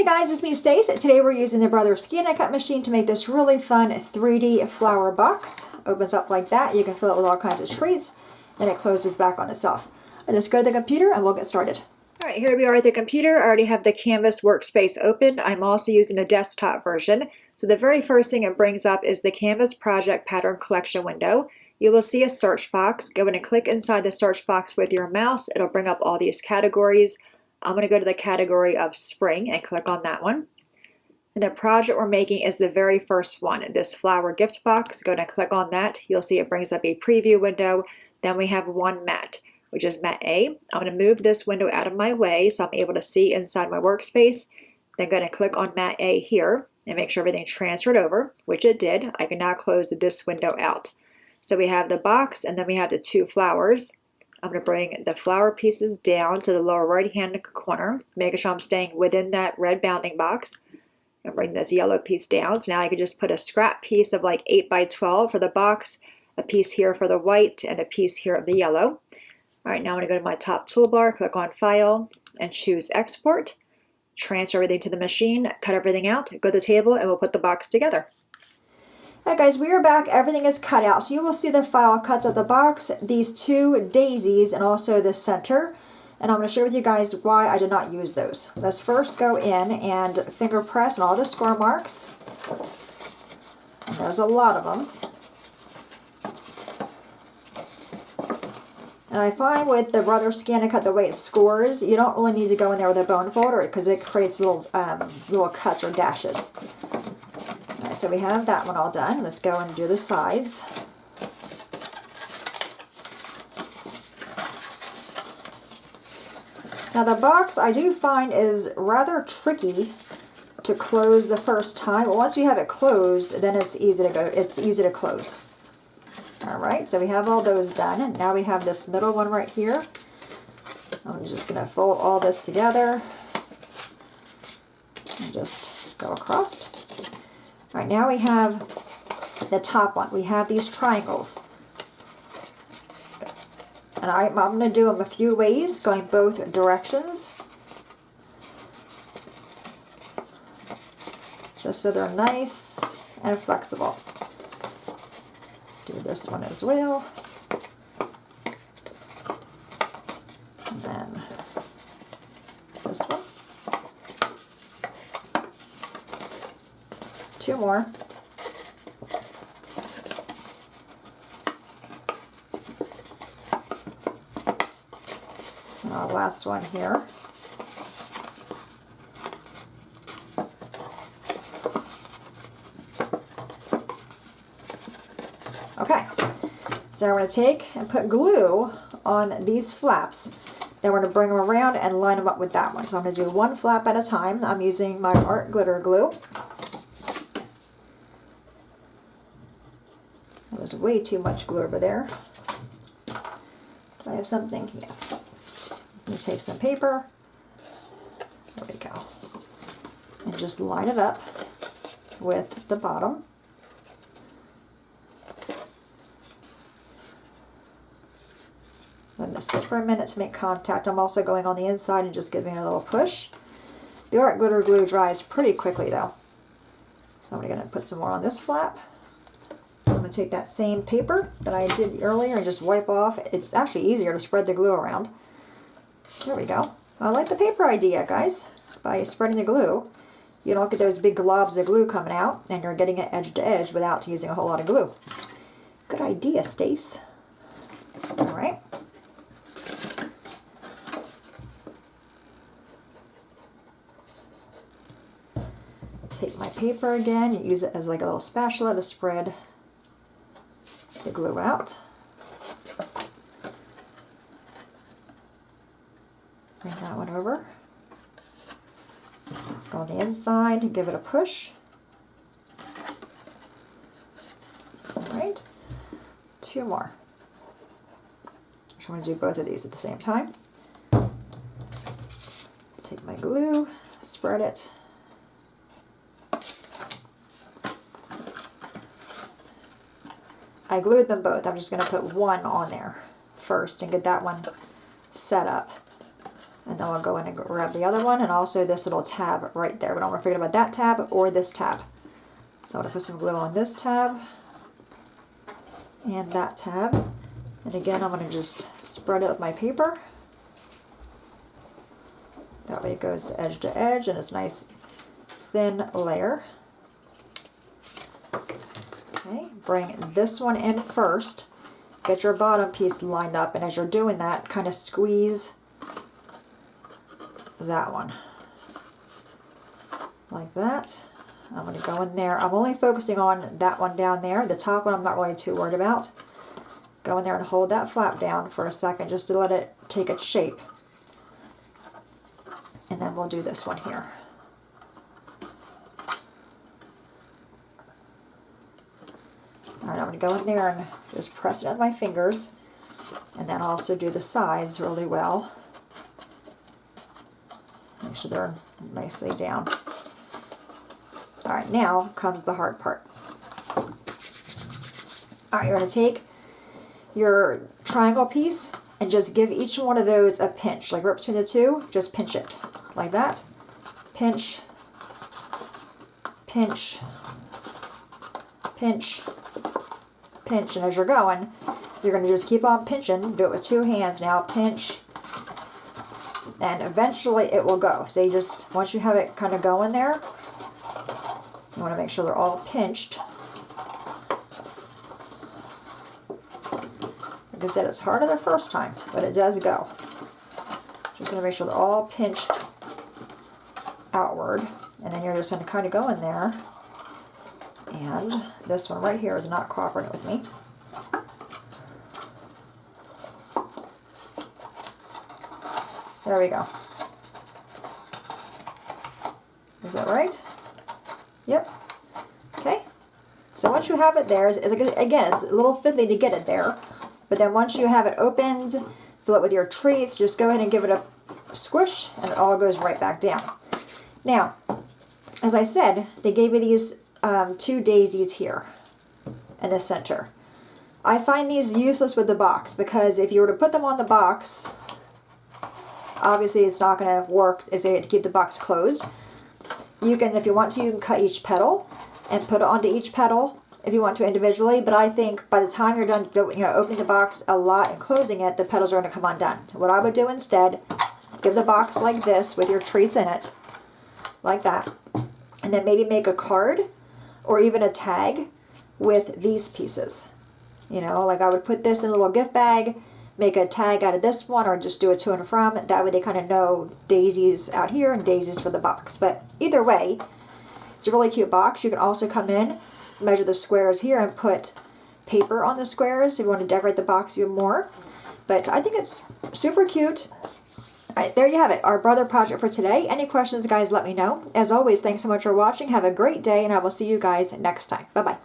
guys, it's me, Stace. Today we're using the Brother ScanNCut machine to make this really fun 3D flower box. Opens up like that. You can fill it with all kinds of treats, and it closes back on itself. Let's go to the computer and we'll get started. All right, here we are at the computer. I already have the Canvas workspace open. I'm also using a desktop version. So the very first thing it brings up is the Canvas Project Pattern Collection window. You will see a search box. Go in and click inside the search box with your mouse. It'll bring up all these categories. I'm going to go to the category of spring and click on that one. And the project we're making is the very first one, this flower gift box. Go and click on that. You'll see it brings up a preview window. Then we have one mat, which is mat A. I'm going to move this window out of my way so I'm able to see inside my workspace. Then go and click on mat A here and make sure everything transferred over, which it did. I can now close this window out. So we have the box and then we have the two flowers. I'm going to bring the flower pieces down to the lower right hand corner, making sure I'm staying within that red bounding box. And bring this yellow piece down. So now I can just put a scrap piece of like 8 by 12 for the box, a piece here for the white, and a piece here of the yellow. All right, now I'm going to go to my top toolbar, click on File, and choose Export. Transfer everything to the machine, cut everything out, go to the table, and we'll put the box together. Alright guys, we are back. Everything is cut out. So you will see the file cuts of the box, these two daisies, and also the center. And I'm going to share with you guys why I did not use those. Let's first go in and finger press on all the score marks. And there's a lot of them. And I find with the Brother ScanNCut, the way it scores, you don't really need to go in there with a bone folder because it creates little cuts or dashes. Alright, so we have that one all done. Let's go and do the sides. Now the box I do find is rather tricky to close the first time. But once you have it closed, then it's easy to go. It's easy to close. All right, so we have all those done, and now we have this middle one right here. I'm just going to fold all this together and just go across. All right, now we have the top one. We have these triangles. And I'm going to do them a few ways, going both directions. Just so they're nice and flexible. Do this one as well. And then this one. Two more. And our last one here. Okay, so we're going to take and put glue on these flaps. Then we're going to bring them around and line them up with that one. So I'm going to do one flap at a time. I'm using my art glitter glue. There was way too much glue over there. Do I have something? Yeah. Let me take some paper. There we go. And just line it up with the bottom. Let it sit for a minute to make contact. I'm also going on the inside and just giving it a little push. The art glitter glue dries pretty quickly though. So I'm going to put some more on this flap. I'm going to take that same paper that I did earlier and just wipe off. It's actually easier to spread the glue around. There we go. I like the paper idea, guys. By spreading the glue, you don't get those big globs of glue coming out and you're getting it edge to edge without using a whole lot of glue. Good idea, Stace. All right. Take my paper again, use it as like a little spatula to spread the glue out. Bring that one over. Go on the inside, give it a push. All right, two more. I'm going to do both of these at the same time. Take my glue, spread it. I glued them both. I'm just going to put one on there first and get that one set up. And then we'll go in and grab the other one, and also this little tab right there. We don't want to forget about that tab or this tab. So I'm going to put some glue on this tab and that tab. And again, I'm going to just spread it with my paper. That way it goes to edge, and it's a nice thin layer. Okay, bring this one in first. Get your bottom piece lined up, and as you're doing that, kind of squeeze that one. Like that. I'm going to go in there. I'm only focusing on that one down there. The top one I'm not really too worried about. Go in there and hold that flap down for a second just to let it take its shape. And then we'll do this one here. Alright, I'm going to go in there and just press it with my fingers. And then also do the sides really well. Make sure they're nicely down. Alright, now comes the hard part. Alright, you're going to take your triangle piece and just give each one of those a pinch. Like right between the two, just pinch it. Like that. Pinch. Pinch. Pinch. Pinch. And as you're going, you're going to just keep on pinching. Do it with two hands now. Pinch. And eventually it will go. So you just, once you have it kind of going there, you want to make sure they're all pinched. Like I said, it's harder the first time, but it does go. Just going to make sure they're all pinched outward. And then you're just going to kind of go in there. And this one right here is not cooperating with me. There we go. Is that right? Yep. Okay. So once you have it there, again, it's a little fiddly to get it there. But then once you have it opened, fill it with your treats, just go ahead and give it a squish, and it all goes right back down. Now, as I said, they gave me these two daisies here in the center. I find these useless with the box, because if you were to put them on the box, obviously it's not going to work as to keep the box closed. You can, if you want to, you can cut each petal and put it onto each petal if you want to individually, but I think by the time you're done opening the box a lot and closing it, the petals are going to come undone. So what I would do instead, give the box like this with your treats in it, like that, and then maybe make a card or even a tag with these pieces. You know, like I would put this in a little gift bag, make a tag out of this one, or just do a to and from. That way they kind of know daisies out here and daisies for the box. But either way, it's a really cute box. You can also come in, measure the squares here, and put paper on the squares if you want to decorate the box even more. But I think it's super cute. All right, there you have it, our brother project for today. Any questions, guys, let me know. As always, thanks so much for watching. Have a great day, and I will see you guys next time. Bye-bye.